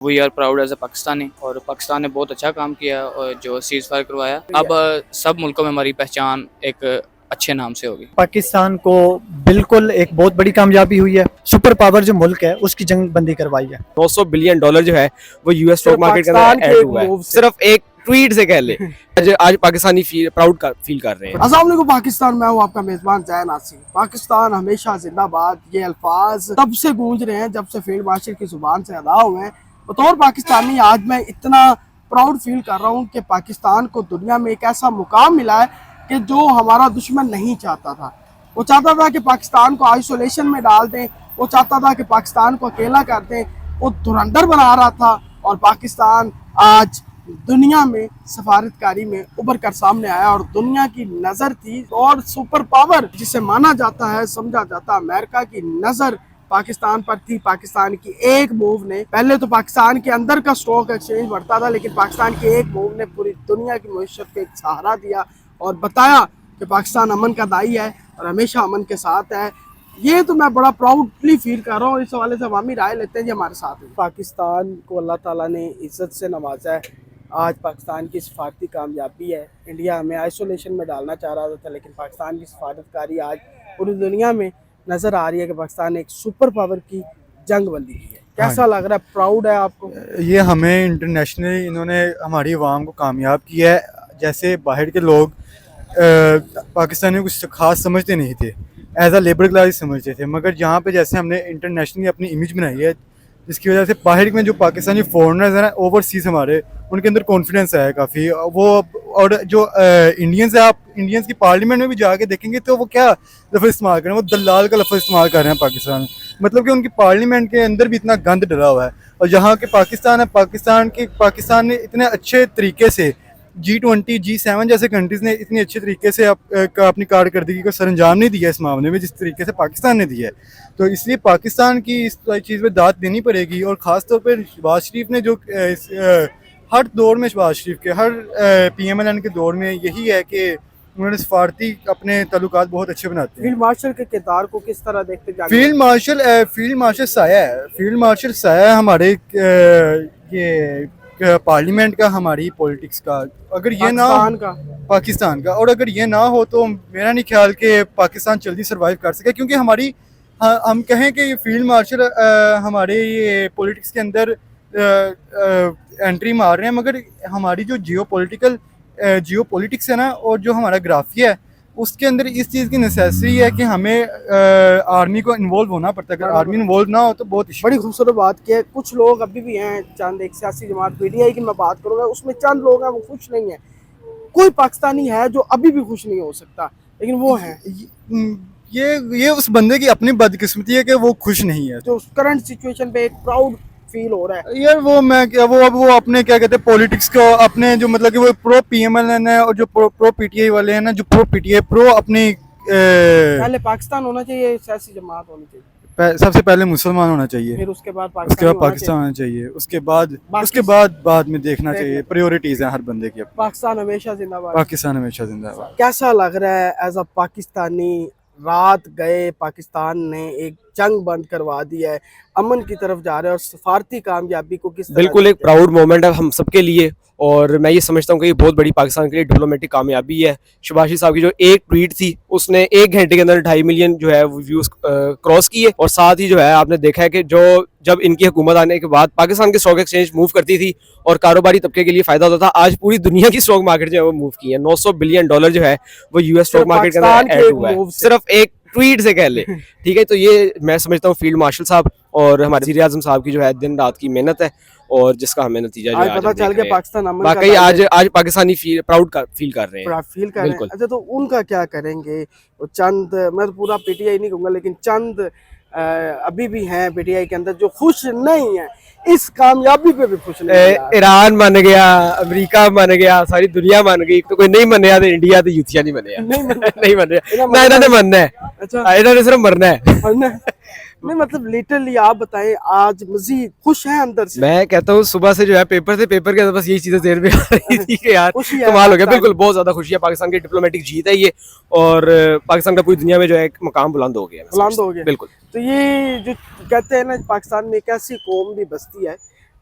We are proud as a Pakistani, اور پاکستان نے بہت اچھا کام کیا اور جو سیز فائر کروایا. اب سب ملکوں میں ہماری پہچان ایک اچھے نام سے ہوگی. پاکستان کو بالکل ایک بہت بڑی کامیابی ہوئی ہے. سپر پاور جو ملک ہے اس کی جنگ بندی کروائی ہے. $900 بلین جو ہے وہ یو ایس اسٹاک مارکیٹ کے اندر ایڈ ہوا ہے صرف ایک ٹویٹ سے کہہ لے. آج پاکستانی پراؤڈ فیل کر رہے ہیں. السلام علیکم پاکستان، میں ہوں آپ کا میزبان زین آصف. پاکستان ہمیشہ زندہ باد، یہ الفاظ تب سے گونج رہے ہیں جب سے فیلڈ مارشل کی زبان سے ادا ہوئے ہیں. بطور پاکستانی آج میں اتنا پراؤڈ فیل کر رہا ہوں کہ پاکستان کو دنیا میں ایک ایسا مقام ملا ہے کہ جو ہمارا دشمن نہیں چاہتا تھا. وہ چاہتا تھا کہ پاکستان کو آئسولیشن میں ڈال دیں، وہ چاہتا تھا کہ پاکستان کو اکیلا کر دیں. وہ دھرندر بنا رہا تھا اور پاکستان آج دنیا میں سفارتکاری میں ابھر کر سامنے آیا اور دنیا کی نظر تھی. اور سپر پاور جسے مانا جاتا ہے، سمجھا جاتا ہے، امریکہ کی نظر پاکستان پر تھی. پاکستان کی ایک موو نے، پہلے تو پاکستان کے اندر کا سٹاک ایکسچینج بڑھتا تھا، لیکن پاکستان کی ایک موو نے پوری دنیا کی معیشت کو ایک سہارا دیا اور بتایا کہ پاکستان امن کا دائی ہے اور ہمیشہ امن کے ساتھ ہے. یہ تو میں بڑا پراؤڈلی فیل کر رہا ہوں. اس حوالے سے عوامی رائے لیتے ہیں جی ہمارے ساتھ. پاکستان کو اللہ تعالیٰ نے عزت سے نوازا ہے. آج پاکستان کی سفارتی کامیابی ہے. انڈیا ہمیں آئسولیشن میں ڈالنا چاہ رہا تھا، لیکن پاکستان کی سفارتکاری آج پوری دنیا میں نظر آ رہی ہے کہ پاکستان نے ایک سپر پاور کی جنگ بندی کی ہے. کیسا لگ رہا ہے؟ پراؤڈ ہے آپ کو؟ یہ ہمیں انٹرنیشنلی انہوں نے ہماری عوام کو کامیاب کیا ہے. جیسے باہر کے لوگ پاکستانیوں کو خاص سمجھتے نہیں تھے، ایز اے لیبر کلاس سمجھتے تھے، مگر یہاں پہ جیسے ہم نے انٹرنیشنلی اپنی امیج بنائی ہے، جس کی وجہ سے باہر میں جو پاکستانی فورنرز ہیں نا، اوورسیز ہمارے، ان کے اندر کانفیڈنس ہے کافی. وہ اور جو انڈینز ہیں، آپ انڈینز کی پارلیمنٹ میں بھی جا کے دیکھیں گے تو وہ کیا لفظ استعمال کر رہے ہیں، وہ دلال کا لفظ استعمال کر رہے ہیں پاکستان. مطلب کہ ان کی پارلیمنٹ کے اندر بھی اتنا گند ڈلا ہوا ہے. اور یہاں کے پاکستان ہے، پاکستان نے اتنے اچھے طریقے سے G20 G7 جیسے کنٹریز نے اتنی اچھے طریقے سے اپنی کارکردگی کو سر انجام نہیں دیا اس معاملے میں جس طریقے سے پاکستان نے دیا ہے. تو اس لیے پاکستان کی اس چیز پہ داد دینی پڑے گی. اور خاص طور پہ شہباز شریف نے جو ہر دور میں، شہباز شریف کے ہر PMLN کے دور میں یہی ہے کہ انہوں نے سفارتی اپنے تعلقات بہت اچھے بناتے ہیں. فیلڈ مارشل کے کردار کو کس طرح دیکھتے جا؟ فیلڈ مارشل سایہ ہے. فیلڈ مارشل سایہ ہے ہمارے یہ پارلیمنٹ کا، ہماری پولیٹکس کا. اگر یہ نہ پاکستان کا، اور اگر یہ نہ ہو تو میرا نہیں خیال کہ پاکستان جلدی سروائیو کر سکے. کیونکہ ہم کہیں کہ یہ فیلڈ مارشل ہمارے یہ پولیٹکس کے اندر انٹری مار رہے ہیں، مگر ہماری جو جیو پولیٹکس ہے نا، اور جو ہمارا گرافیہ ہے، اس کے اندر اس چیز کی نیسیسری ہے کہ ہمیں آرمی کو انوالو ہونا پڑتا ہے. اگر آرمی انوالو نہ ہو تو بہت بڑی خوبصورت بات کی ہے. کچھ لوگ ابھی بھی ہیں، چند ایک سیاسی جماعت PTI کی میں بات کروں گا، اس میں چند لوگ ہیں وہ خوش نہیں ہیں. کوئی پاکستانی ہے جو ابھی بھی خوش نہیں ہو سکتا، لیکن وہ ہیں. یہ اس بندے کی اپنی بدقسمتی ہے کہ وہ خوش نہیں ہے. جو کرنٹ سچویشن پہ ایک پراؤڈ فیل ہو رہا ہے یار، وہ اپنے کیا کہتے ہیں پولیٹکس کو اپنے جو مطلب کہ وہ پرو PMLN ہے اور جو پرو PTI والے ہیں نا، جو پرو PTI پرو اپنی پہلے پاکستان ہونا چاہیے، سیاسی جماعت ہونی چاہیے. سب سے پہلے مسلمان ہونا چاہیے، پھر اس کے بعد پاکستان ہونا چاہیے، اس کے بعد میں دیکھنا چاہیے. پریورٹیز ہیں ہر بندے کی. پاکستان ہمیشہ زندہ باد. پاکستان ہمیشہ زندہ باد. کیسا لگ رہا ہے ایز اے پاکستانی؟ رات گئے پاکستان نے ایک جنگ بند کروا دی ہے، امن کی طرف جا رہے ہیں، اور سفارتی کامیابی کو کس طرح؟ بالکل ایک پراؤڈ مومنٹ ہے ہم سب کے لیے، اور میں یہ سمجھتا ہوں کہ یہ بہت بڑی پاکستان کے لیے ڈپلومیٹک کامیابی ہے. شہباز شریف صاحب کی جو ایک ٹویٹ تھی، اس نے 1 گھنٹے کے اندر 2.5 ملین جو ہے ویوز کراس کیے. اور ساتھ ہی جو ہے آپ نے دیکھا ہے کہ جب ان کی حکومت آنے کے بعد پاکستان کے اسٹاک ایکسچینج موو کرتی تھی اور کاروباری طبقے کے لیے فائدہ ہوتا تھا، آج پوری دنیا کی اسٹاک مارکیٹ جو ہے وہ موو کی ہے. $900 بلین جو ہے وہ US اسٹاک مارکیٹ کے اندر ایڈ ہوا ہے صرف ایک ٹویٹ سے کہہ لے. ٹھیک ہے، تو یہ میں سمجھتا ہوں فیلڈ مارشل صاحب اور ہمارے وزیر اعظم صاحب کی جو ہے دن رات کی محنت ہے، اور جس کا ہمیں نتیجہ جو ہے پتہ چل گیا پاکستان امن کا. واقعی آج پاکستانی پراؤڈ فیل کر رہے ہیں. بالکل. اچھا، تو ان کا کیا کریں گے؟ چند، میں پورا PTI نہیں کہوں گا، لیکن چند ابھی بھی ہیں PTI کے اندر جو خوش نہیں ہیں، اس کامیابی پہ بھی خوش نہیں ہیں. ایران مان گیا، امریکہ مان گیا، ساری دنیا مان گئی، تو کوئی نہیں منیا تو انڈیا تو یوتھیا نہیں منیا. نہیں منیا نہ انہوں نے مننا ہے. اچھا، انہوں نے صرف مرنا ہے. نہیں، مطلب لیٹرلی آپ بتائیں، آج مزید خوش ہیں اندر سے؟ میں کہتا ہوں صبح سے جو ہے پیپر کے اندر بس یہی چیزیں ذہن میں آ رہی تھی کہ یار کمال ہو گیا. بالکل بہت زیادہ خوشی ہے. پاکستان کی ڈپلومیٹک جیت ہے یہ، اور پاکستان کا پوری دنیا میں جو ہے ایک مقام بلند ہو گیا. بالکل. تو یہ جو کہتے ہیں نا، پاکستان میں ایک ایسی قوم بھی بستی ہے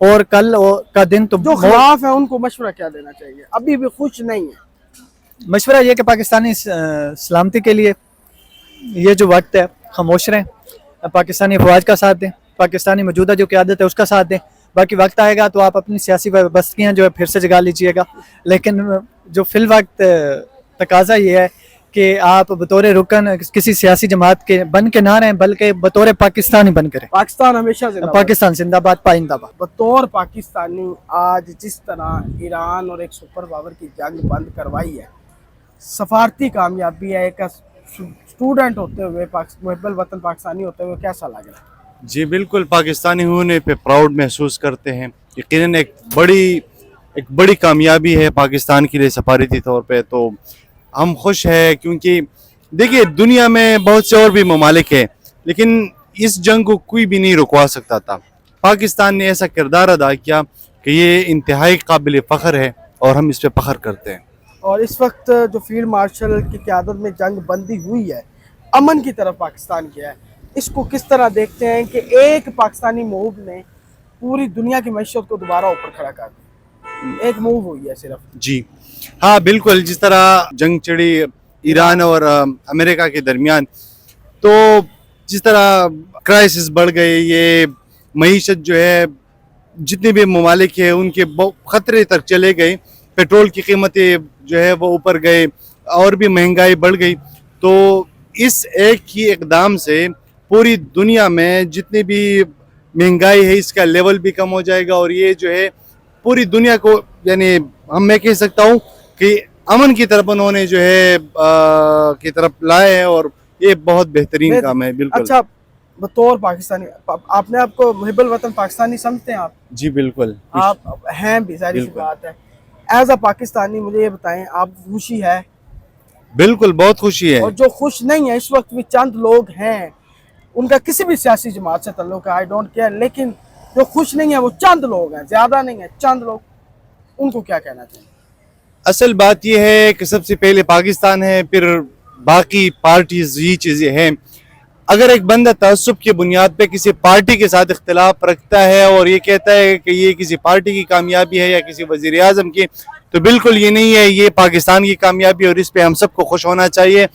اور کل کا دن تو جو خلاف ہے ان کو مشورہ کیا دینا چاہیے؟ ابھی بھی خوش نہیں ہے. مشورہ یہ کہ پاکستانی سلامتی کے لیے یہ جو وقت ہے خاموش رہیں, پاکستانی افواج کا ساتھ دیں, پاکستانی موجودہ جو قیادت ہے اس کا ساتھ دیں. باقی وقت آئے گا تو آپ اپنی سیاسی وابستگیاں جو ہے پھر سے جگا لیجئے گا, لیکن جو فی الوقت تقاضا یہ ہے کہ آپ بطور رکن کسی سیاسی جماعت کے بن کے نہ رہیں بلکہ بطور پاکستانی بن کے رہیں. پاکستان ہمیشہ زندہ باد. پاکستان زندہ باد, پائندہ باد. بطور پاکستانی آج جس طرح ایران اور ایک سپر پاور کی جنگ بند کروائی ہے, سفارتی کامیابی ہے, ایک اسٹوڈنٹ ہوتے ہوئے, محب الوطن پاکستانی ہوتے ہوئے کیسا لگ رہا ہے؟ جی بالکل, پاکستانی ہونے پہ پراؤڈ محسوس کرتے ہیں. یقیناً ایک بڑی کامیابی ہے پاکستان کے لیے سفارتی طور پہ. تو ہم خوش ہیں کیونکہ دیکھیے دنیا میں بہت سے اور بھی ممالک ہیں لیکن اس جنگ کو کوئی بھی نہیں رکوا سکتا تھا. پاکستان نے ایسا کردار ادا کیا کہ یہ انتہائی قابل فخر ہے اور ہم اس پہ فخر کرتے ہیں. اور اس وقت جو فیلڈ مارشل کی قیادت میں جنگ بندی ہوئی ہے, امن کی طرف پاکستان کیا ہے, اس کو کس طرح دیکھتے ہیں کہ ایک پاکستانی موو نے پوری دنیا کی معیشت کو دوبارہ اوپر کھڑا کر دیا؟ ایک موو ہوئی ہے صرف. جی ہاں بالکل, جس طرح جنگ چڑھی ایران اور امریکہ کے درمیان, تو جس طرح کرائسس بڑھ گئے, یہ معیشت جو ہے جتنے بھی ممالک ہیں ان کے خطرے تک چلے گئے, پیٹرول کی قیمتیں جو ہے وہ اوپر گئے اور بھی مہنگائی بڑھ گئی. تو اس ایک ہی اقدام سے پوری دنیا میں جتنی بھی مہنگائی ہے اس کا لیول بھی کم ہو جائے گا, اور یہ جو ہے پوری دنیا کو یعنی میں کہہ سکتا ہوں کہ امن کی طرف انہوں نے جو ہے کی طرف لائے ہیں, اور یہ بہت بہترین کام ہے. بالکل. اچھا, بطور پاکستانی آپ نے آپ کو محب الوطن پاکستانی سمجھتے ہیں آپ؟ جی بالکل, آپ ہیں بھی, ظاہر سی بات ہے. ایز اے پاکستانی مجھے یہ بتائیں, آپ کو خوشی ہے؟ بالکل بہت خوشی ہے. اور جو خوش نہیں ہے اس وقت بھی چند لوگ ہیں, ان کا کسی بھی سیاسی جماعت سے تعلق ہے, آئی ڈونٹ کیئر, لیکن جو خوش نہیں ہے وہ چند لوگ ہیں, زیادہ نہیں ہیں, چند لوگ, ان کو کیا کہنا چاہیے؟ اصل بات یہ ہے کہ سب سے پہلے پاکستان ہے, پھر باقی پارٹیز, یہ چیزیں ہیں. اگر ایک بندہ تعصب کی بنیاد پہ کسی پارٹی کے ساتھ اختلاف رکھتا ہے اور یہ کہتا ہے کہ یہ کسی پارٹی کی کامیابی ہے یا کسی وزیر اعظم کی, تو بالکل یہ نہیں ہے, یہ پاکستان کی کامیابی اور اس پہ ہم سب کو خوش ہونا چاہیے.